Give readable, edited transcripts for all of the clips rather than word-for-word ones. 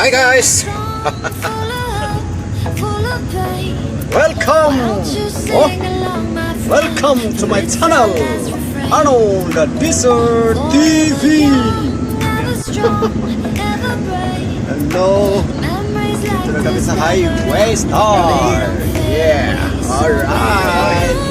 Hi guys! Welcome! Welcome to my channel! Arnold the Desert TV! Hello! Dito na kami sa Highway Star! Yeah! Alright!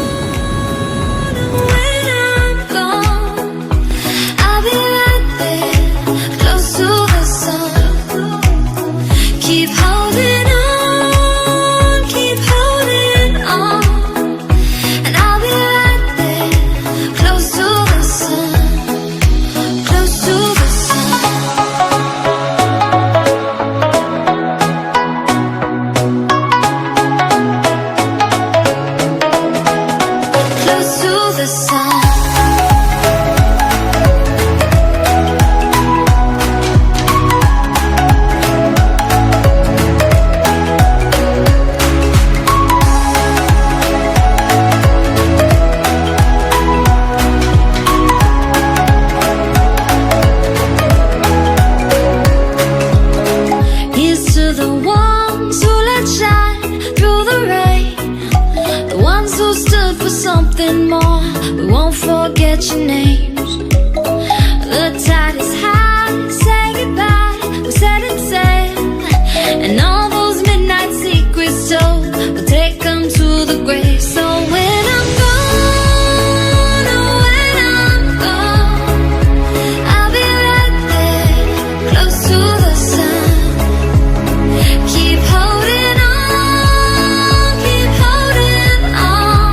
Something more, we won't forget your names. The tide is high, say goodbye, we're setting sail. And all those midnight secrets told, we'll take them to the grave. So when I'm gone, oh when I'm gone, I'll be right there, close to the sun. Keep holding on, keep holding on.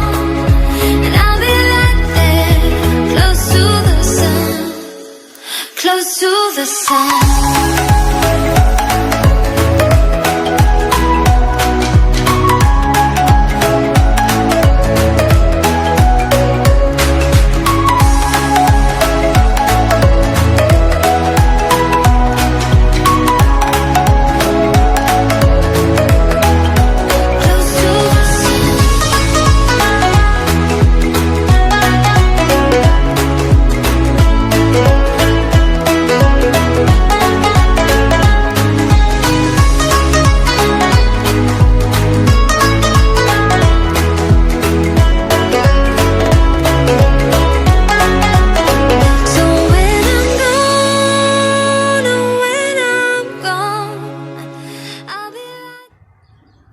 Close to the sun.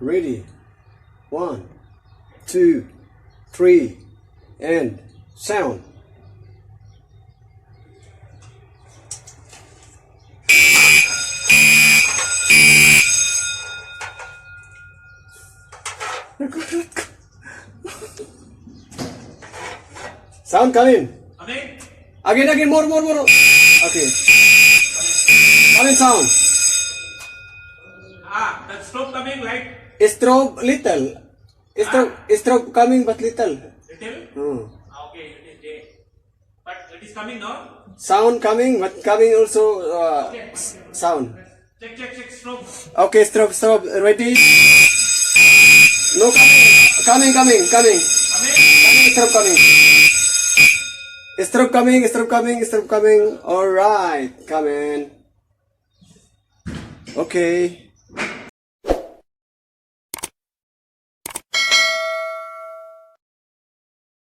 Ready? 1, 2, 3, and sound. Sound coming. Again, more. Okay. Coming sound. That stroke coming like Strobe little. Strobe coming but little. little? Okay, it is there. But it is coming now? Sound coming but coming also Okay. sound. Check, stroke. Okay, strobe. Ready? No, coming. Strobe coming. Alright, coming. Okay.